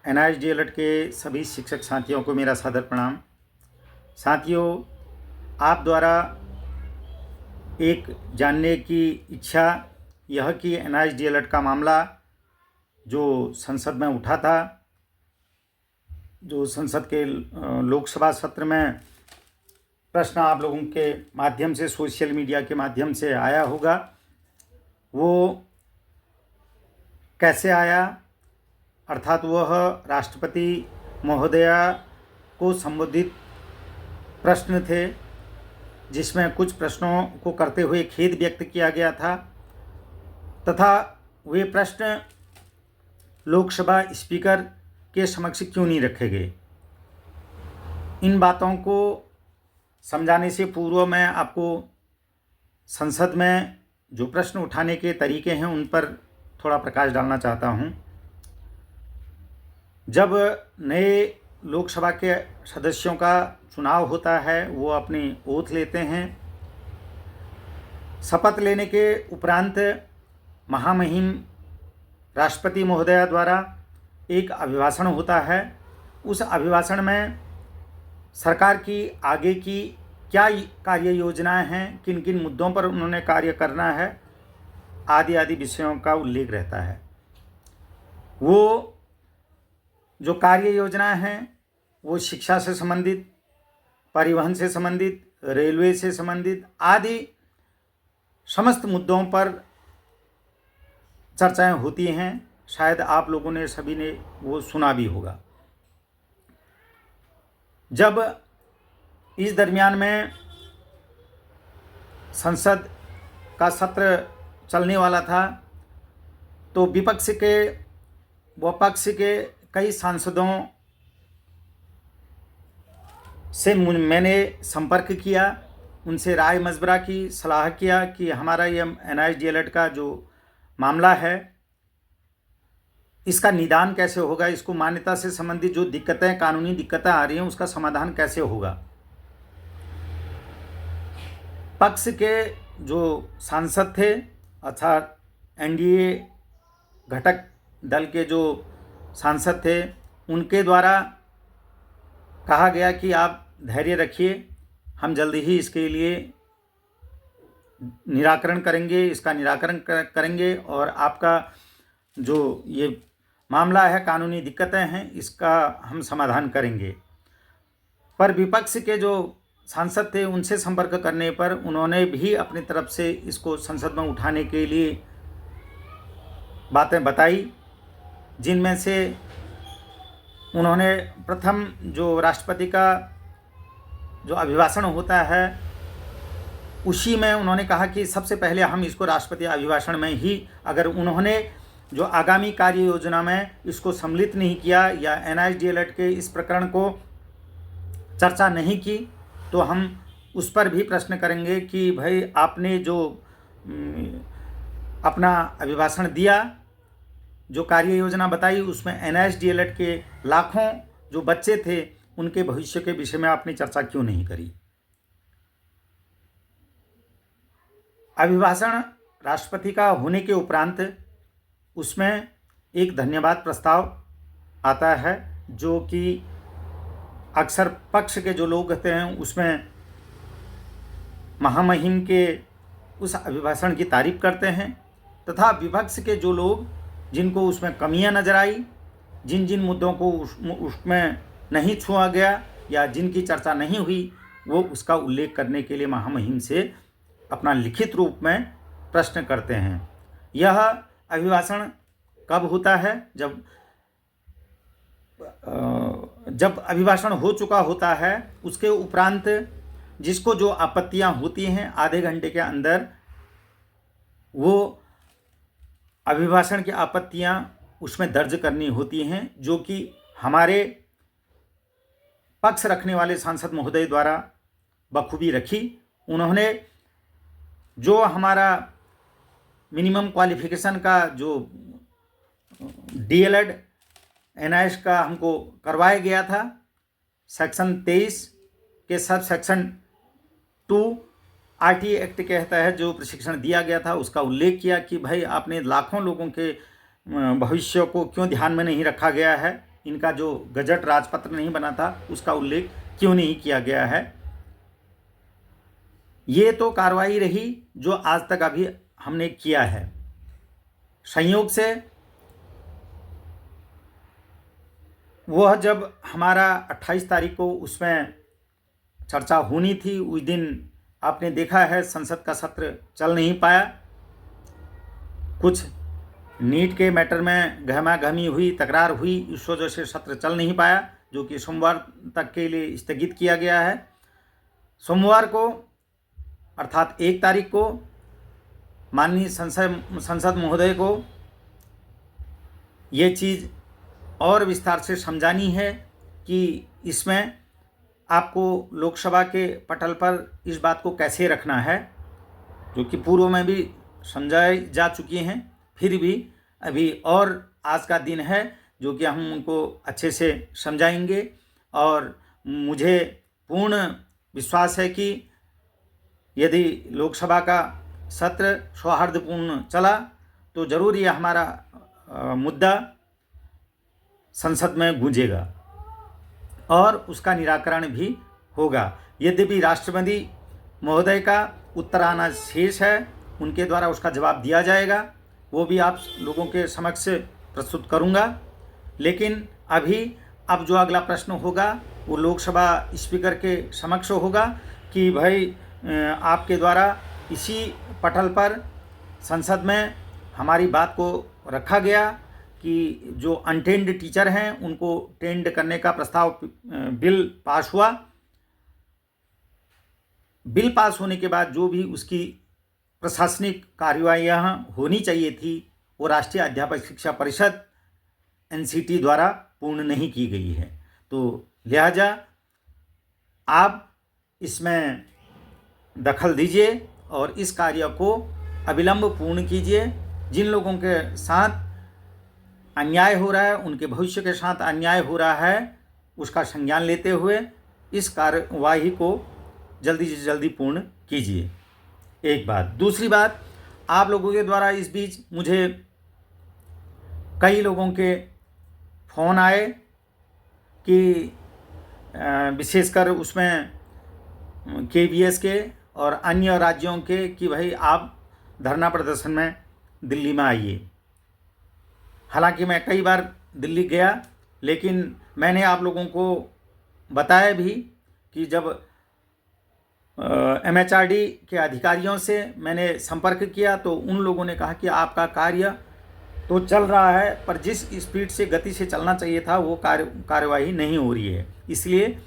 NIS DElEd के सभी शिक्षक साथियों को मेरा सादर प्रणाम। साथियों, आप द्वारा एक जानने की इच्छा यह कि एनआईएस डीएलएड का मामला जो संसद में उठा था, जो संसद के लोकसभा सत्र में प्रश्न आप लोगों के माध्यम से, सोशल मीडिया के माध्यम से आया होगा, वो कैसे आया, अर्थात वह राष्ट्रपति महोदया को संबोधित प्रश्न थे, जिसमें कुछ प्रश्नों को करते हुए खेद व्यक्त किया गया था तथा वे प्रश्न लोकसभा स्पीकर के समक्ष क्यों नहीं रखे गए। इन बातों को समझाने से पूर्व मैं आपको संसद में जो प्रश्न उठाने के तरीके हैं उन पर थोड़ा प्रकाश डालना चाहता हूं। जब नए लोकसभा के सदस्यों का चुनाव होता है, वो अपनी ओथ लेते हैं। शपथ लेने के उपरांत महामहिम राष्ट्रपति महोदया द्वारा एक अभिभाषण होता है। उस अभिभाषण में सरकार की आगे की क्या कार्य योजनाएं हैं, किन किन मुद्दों पर उन्होंने कार्य करना है, आदि आदि विषयों का उल्लेख रहता है। वो जो कार्य योजनाएं हैं वो शिक्षा से संबंधित, परिवहन से संबंधित, रेलवे से संबंधित आदि समस्त मुद्दों पर चर्चाएं होती हैं। शायद आप लोगों ने, सभी ने वो सुना भी होगा। जब इस दरमियान में संसद का सत्र चलने वाला था तो विपक्ष के व पक्ष के कई सांसदों से मैंने संपर्क किया, उनसे राय मशवरा की, सलाह किया कि हमारा ये एनआईएस डीएलएड का जो मामला है इसका निदान कैसे होगा, इसको मान्यता से संबंधित जो दिक्कतें, कानूनी दिक्कतें आ रही हैं, उसका समाधान कैसे होगा। पक्ष के जो सांसद थे अर्थात एनडीए घटक दल के जो सांसद थे, उनके द्वारा कहा गया कि आप धैर्य रखिए, हम जल्दी ही इसके लिए निराकरण करेंगे, इसका निराकरण करेंगे और आपका जो ये मामला है, कानूनी दिक्कतें हैं, इसका हम समाधान करेंगे। पर विपक्ष के जो सांसद थे उनसे संपर्क करने पर उन्होंने भी अपनी तरफ से इसको संसद में उठाने के लिए बातें बताई, जिनमें से उन्होंने प्रथम जो राष्ट्रपति का जो अभिभाषण होता है उसी में उन्होंने कहा कि सबसे पहले हम इसको राष्ट्रपति अभिभाषण में ही, अगर उन्होंने जो आगामी कार्य योजना में इसको सम्मिलित नहीं किया या एनआईएस डीएलएड के इस प्रकरण को चर्चा नहीं की, तो हम उस पर भी प्रश्न करेंगे कि भाई आपने जो अपना अभिभाषण दिया, जो कार्य योजना बताई, उसमें एनआईएस डीएलएड के लाखों जो बच्चे थे उनके भविष्य के विषय में आपने चर्चा क्यों नहीं करी। अभिभाषण राष्ट्रपति का होने के उपरांत उसमें एक धन्यवाद प्रस्ताव आता है, जो कि अक्सर पक्ष के जो लोग कहते हैं उसमें महामहिम के उस अभिभाषण की तारीफ करते हैं, तथा विपक्ष के जो लोग जिनको उसमें कमियां नजर आई, जिन जिन मुद्दों को उसमें नहीं छुआ गया या जिनकी चर्चा नहीं हुई, वो उसका उल्लेख करने के लिए महामहिम से अपना लिखित रूप में प्रश्न करते हैं। यह अभिभाषण कब होता है? जब अभिभाषण हो चुका होता है, उसके उपरांत जिसको जो आपत्तियां होती हैं आधे घंटे के अंदर वो अभिभाषण की आपत्तियां उसमें दर्ज करनी होती हैं, जो कि हमारे पक्ष रखने वाले सांसद महोदय द्वारा बखूबी रखी। उन्होंने जो हमारा मिनिमम क्वालिफिकेशन का जो डीएलएड एनआईएस का हमको करवाया गया था, सेक्शन 23 के सब सेक्शन 2 आरटीए एक्ट कहता है, जो प्रशिक्षण दिया गया था उसका उल्लेख किया कि भाई आपने लाखों लोगों के भविष्य को क्यों ध्यान में नहीं रखा गया है इनका जो गजट राजपत्र नहीं बना था उसका उल्लेख क्यों नहीं किया गया है। ये तो कार्रवाई रही जो आज तक अभी हमने किया है। संयोग से वह जब हमारा 28 तारीख को उसमें चर्चा होनी थी, उस दिन आपने देखा है संसद का सत्र चल नहीं पाया। कुछ नीट के मैटर में गहमा-गहमी हुई, तकरार हुई, इस वजह से सत्र चल नहीं पाया, जो कि सोमवार तक के लिए स्थगित किया गया है। सोमवार को अर्थात 1 तारीख को माननीय संसद महोदय को ये चीज़ और विस्तार से समझानी है कि इसमें आपको लोकसभा के पटल पर इस बात को कैसे रखना है, जो कि पूर्व में भी समझाई जा चुकी हैं। फिर भी अभी और आज का दिन है जो कि हम उनको अच्छे से समझाएंगे, और मुझे पूर्ण विश्वास है कि यदि लोकसभा का सत्र सौहार्दपूर्ण चला तो ज़रूर ये हमारा मुद्दा संसद में गूंजेगा और उसका निराकरण भी होगा। यद्यपि राष्ट्रपति महोदय का उत्तर आना शेष है, उनके द्वारा उसका जवाब दिया जाएगा, वो भी आप लोगों के समक्ष प्रस्तुत करूंगा। लेकिन अभी अब जो अगला प्रश्न होगा वो लोकसभा स्पीकर के समक्ष होगा कि भाई आपके द्वारा इसी पटल पर संसद में हमारी बात को रखा गया कि जो अनटेंड टीचर हैं उनको टेंड करने का प्रस्ताव बिल पास हुआ। बिल पास होने के बाद जो भी उसकी प्रशासनिक कार्यवाहियाँ होनी चाहिए थी वो राष्ट्रीय अध्यापक शिक्षा परिषद NCT द्वारा पूर्ण नहीं की गई है। तो लिहाजा आप इसमें दखल दीजिए और इस कार्य को अविलंब पूर्ण कीजिए। जिन लोगों के साथ अन्याय हो रहा है, उनके भविष्य के साथ अन्याय हो रहा है, उसका संज्ञान लेते हुए इस कार्यवाही को जल्दी से जल्दी पूर्ण कीजिए। एक बात। दूसरी बात, आप लोगों के द्वारा इस बीच मुझे कई लोगों के फ़ोन आए कि विशेषकर उसमें KVS के और अन्य राज्यों के कि भाई आप धरना प्रदर्शन में दिल्ली में आइए। हालांकि मैं कई बार दिल्ली गया, लेकिन मैंने आप लोगों को बताया भी कि जब MHRD के अधिकारियों से मैंने संपर्क किया तो उन लोगों ने कहा कि आपका कार्य तो चल रहा है, पर जिस स्पीड से गति से चलना चाहिए था वो कार्यवाही नहीं हो रही है। इसलिए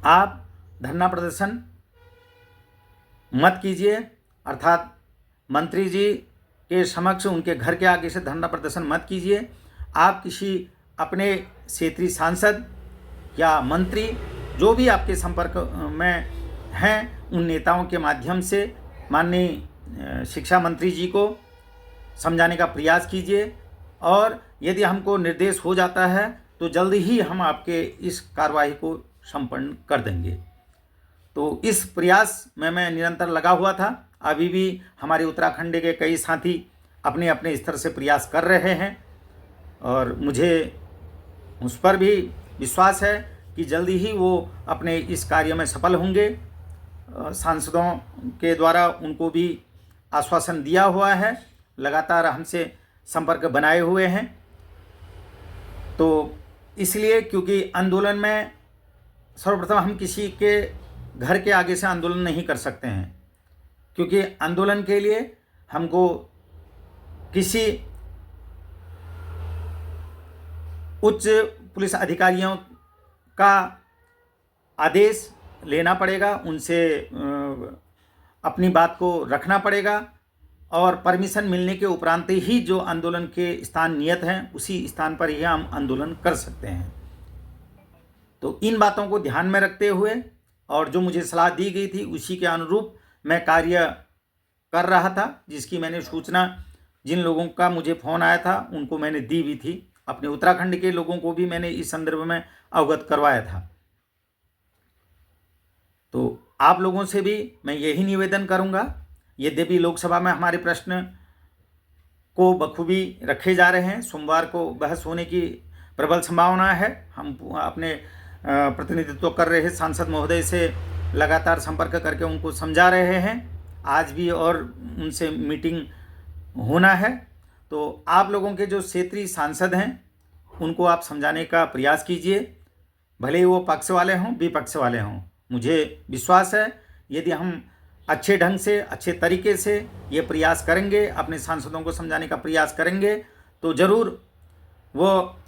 आप धरना प्रदर्शन मत कीजिए, अर्थात मंत्री जी के समक्ष उनके घर के आगे से धरना प्रदर्शन मत कीजिए। आप किसी अपने क्षेत्रीय सांसद या मंत्री जो भी आपके संपर्क में हैं उन नेताओं के माध्यम से माननीय शिक्षा मंत्री जी को समझाने का प्रयास कीजिए, और यदि हमको निर्देश हो जाता है तो जल्दी ही हम आपके इस कार्रवाई को संपन्न कर देंगे। तो इस प्रयास में मैं निरंतर लगा हुआ था। अभी भी हमारे उत्तराखंड के कई साथी अपने अपने स्तर से प्रयास कर रहे हैं और मुझे उस पर भी विश्वास है कि जल्दी ही वो अपने इस कार्य में सफल होंगे। सांसदों के द्वारा उनको भी आश्वासन दिया हुआ है, लगातार हमसे संपर्क बनाए हुए हैं। तो इसलिए क्योंकि आंदोलन में सर्वप्रथम हम किसी के घर के आगे से आंदोलन नहीं कर सकते हैं, क्योंकि आंदोलन के लिए हमको किसी उच्च पुलिस अधिकारियों का आदेश लेना पड़ेगा, उनसे अपनी बात को रखना पड़ेगा और परमिशन मिलने के उपरांत ही जो आंदोलन के स्थान नियत हैं उसी स्थान पर ही हम आंदोलन कर सकते हैं। तो इन बातों को ध्यान में रखते हुए और जो मुझे सलाह दी गई थी उसी के अनुरूप मैं कार्य कर रहा था, जिसकी मैंने सूचना जिन लोगों का मुझे फ़ोन आया था उनको मैंने दी भी थी। अपने उत्तराखंड के लोगों को भी मैंने इस संदर्भ में अवगत करवाया था। तो आप लोगों से भी मैं यही निवेदन करूंगा, यद्यपि लोकसभा में हमारे प्रश्न को बखूबी रखे जा रहे हैं, सोमवार को बहस होने की प्रबल संभावना है। हम अपने प्रतिनिधित्व कर रहे सांसद महोदय से लगातार संपर्क करके उनको समझा रहे हैं। आज भी और उनसे मीटिंग होना है। तो आप लोगों के जो क्षेत्रीय सांसद हैं उनको आप समझाने का प्रयास कीजिए, भले ही वो पक्ष वाले हों विपक्ष वाले हों। मुझे विश्वास है यदि हम अच्छे ढंग से अच्छे तरीके से ये प्रयास करेंगे, अपने सांसदों को समझाने का प्रयास करेंगे, तो ज़रूर वो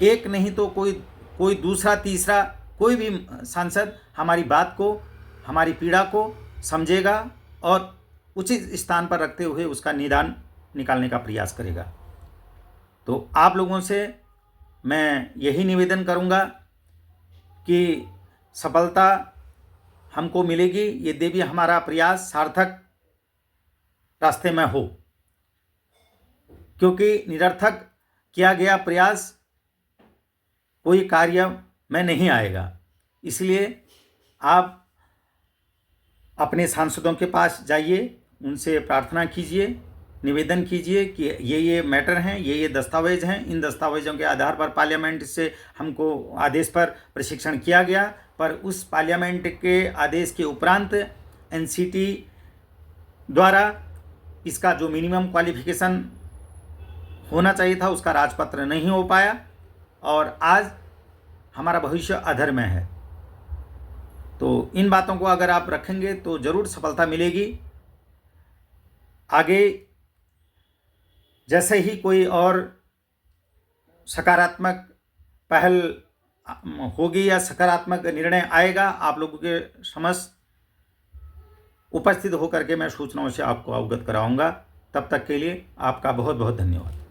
एक नहीं तो कोई दूसरा तीसरा कोई भी सांसद हमारी बात को, हमारी पीड़ा को समझेगा और उचित स्थान पर रखते हुए उसका निदान निकालने का प्रयास करेगा। तो आप लोगों से मैं यही निवेदन करूंगा कि सफलता हमको मिलेगी यदि भी हमारा प्रयास सार्थक रास्ते में हो, क्योंकि निरर्थक किया गया प्रयास कोई कार्य में नहीं आएगा। इसलिए आप अपने सांसदों के पास जाइए, उनसे प्रार्थना कीजिए, निवेदन कीजिए कि ये मैटर हैं, ये दस्तावेज हैं। इन दस्तावेजों के आधार पर पार्लियामेंट से हमको आदेश पर प्रशिक्षण किया गया, पर उस पार्लियामेंट के आदेश के उपरांत एनसीटी द्वारा इसका जो मिनिमम क्वालिफिकेशन होना चाहिए था उसका राजपत्र नहीं हो पाया और आज हमारा भविष्य अधर में है। तो इन बातों को अगर आप रखेंगे तो ज़रूर सफलता मिलेगी। आगे जैसे ही कोई और सकारात्मक पहल होगी या सकारात्मक निर्णय आएगा, आप लोगों के समक्ष उपस्थित होकर के मैं सूचनाओं से आपको अवगत कराऊंगा। तब तक के लिए आपका बहुत बहुत धन्यवाद।